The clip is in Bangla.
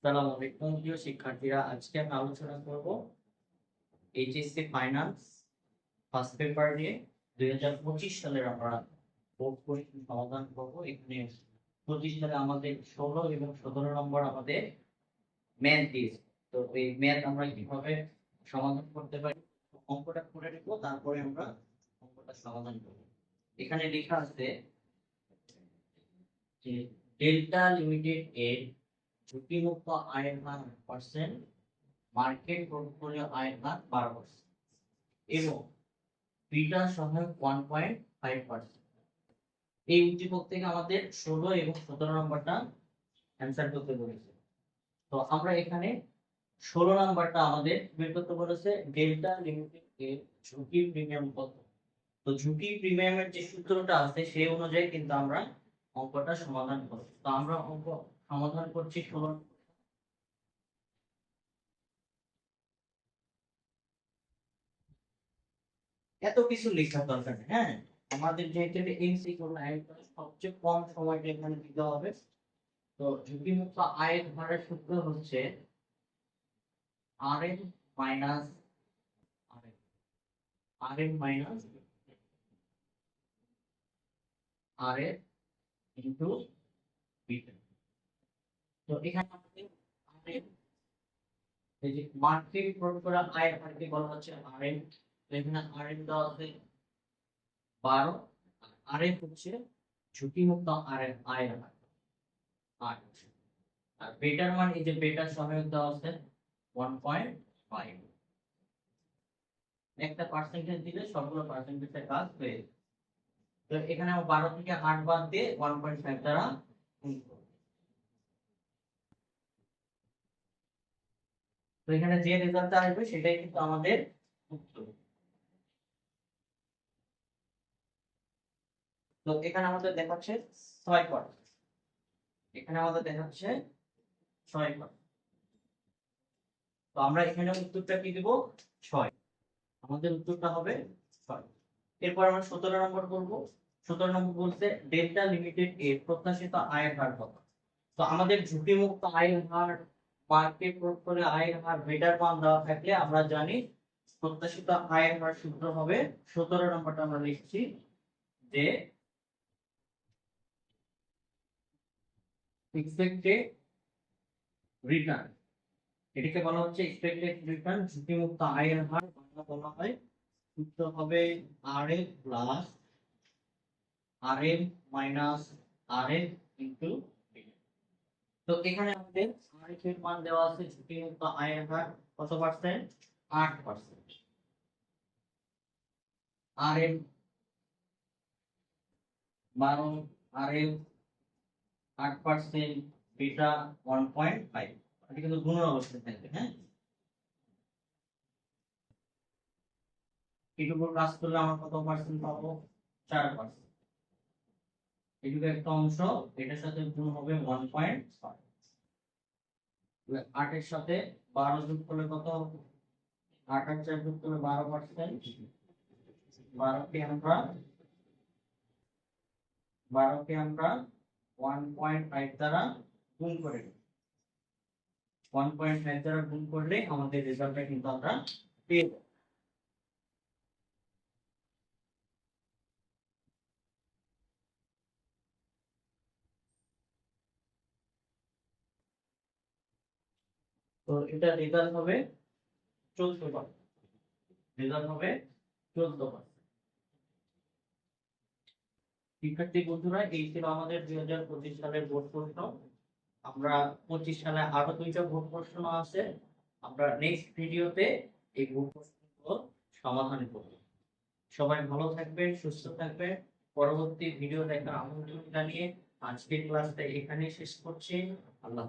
আসসালামু আলাইকুম প্রিয় শিক্ষার্থীরা, আজকে আমি আলোচনা করব এইচএসসি ফাইনান্স ফার্স্ট পেপার নিয়ে। 2025 সালের আমরা বোর্ড পরীক্ষা সমাধান করব। এখানে 25 সালে আমাদের 16 এবং 17 নম্বর আমাদের ম্যাথ দিয়েছে। তো এই ম্যাথ আমরা কিভাবে সমাধান করতে পারি, অঙ্কটা করে নেব, তারপরে আমরা অঙ্কটা সমাধান করব। এখানে লেখা আছে যে ডেল্টা লিমিটেড এর ঝুঁকিমুক্ত আয়ের হার 8%, মার্কেট পোর্টফোলিও আয়ের হার 12% এবং বিটা সহায়ক 1.5%। এই উদ্দীপক থেকে আমাদের 16 এবং 17 নম্বরটা অ্যান্সার করতে বলেছে। তো আমরা এখানে 16 নম্বরটা আমাদের বের করতে বলেছে ডেল্টা লিমিটেড এর ঝুঁকি প্রিমিয়াম কত। তো ঝুঁকি প্রিমিয়ামের যে সূত্রটা আছে সেই অনুযায়ী কিন্তু আমরা অঙ্কটা সমাধান করব। তো আমরা অঙ্ক সমাধান করছি 16। এত কিছু লেখার দরকার নেই, হ্যাঁ। আমাদের যেহেতু এমসিকিউ সবচেয়ে কম সময়টা এখানে দিতে হবে। তো ঝুঁকিমুক্ত আয়ের হারের সূত্র হচ্ছে RM minus RM minus RF into beta. তো এখানে আমাদের আরএম, এই যে মার্কেট প্রয়োগ করা আয়ের হারকে বলা হচ্ছে আরএম। তো এখানে আরএম দেওয়া আছে 12, আরএফ হচ্ছে ঝুঁকিমুক্ত আয়ের হার 8, আর বেটার মান এই যে বেটার সহায়ক দেওয়া আছে 1.5। একটা পার্সেন্টেজ দিলে সবগুলো পার্সেন্টেজের কাজ হয়ে যাবে। তো এখানে 12 থেকে 8 বাদ দিয়ে 1.5 দ্বারা গুণ করব। তো এখানে যে রেজাল্টটা আসবে সেটাই কিন্তু আমাদের উত্তর। তো এখানে আমাদের দেখাচ্ছে 6%, এখানে আমাদের দেখাচ্ছে 6%। তো আমরা এখানে উত্তরটা কি দেব? 6। আমাদের উত্তরটা হবে 6। এরপর আমরা 17 নম্বর করব। 17 নম্বর বলতে ডেল্টা লিমিটেড এর প্রত্যাশিত আয়ের হার কত। তো আমাদের ঝুঁকিমুক্ত আয়ের হার, মার্কেট পোর্টফোলিও আয়ের হার, বেটার মান দেওয়া থাকলে আমরা জানি প্রত্যাশিত আয়ের হার সূত্র হবে 17 নম্বরটা আমরা লিখছি যে এক্সপেক্টেড রিটার্ন। এটাকে বলা হচ্ছে এক্সপেক্টেড রিটার্ন। ঝুঁকিমুক্ত আয়ের হার বাংলা বলা হয়, সূত্র হবে RF plus RM minus RF into beta. তো এখানে আমাদের আরএফ এর মান দেওয়া আছে ঝুঁকিমুক্ত আয়ের হার কত পার্সেন্ট? 8%। RM 12, RM 8%, beta 1.5। এটা কিন্তু গুণের অবস্থায় থাকবে, হ্যাঁ। এটার উপর কাজ করলে আমরা কত পার্সেন্ট পাবো? 4%। এটুকু একটা অংশ, এটার সাথে গুণ হবে 1.5। 8 এর সাথে 12 যোগ করলে কত হবে? 8 আর 4 যোগ করলে 12%। 12কে আমরা 1.5 দ্বারা গুণ করে নিই। 1.5 দ্বারা গুণ করলে আমাদের রেজাল্টটা কিন্তু আমরা পেয়ে যাব। তো এটা রেজাল্ট হবে 14%। রেজাল্ট হবে 14%। শিক্ষার্থী বন্ধুরা, এই ছিল আমাদের 2025 সালের বোর্ড প্রশ্ন। আমরা 25 সালে আরো 2টা বোর্ড প্রশ্ন আছে, আমরা নেক্সট ভিডিওতে এই বোর্ড প্রশ্নগুলো সমাধান করব। সবাই ভালো থাকবেন, সুস্থ থাকবেন। পরবর্তী ভিডিও দেখার আমন্ত্রণ জানিয়ে আজকের ক্লাসটা এখানেই শেষ করছি। আল্লাহ।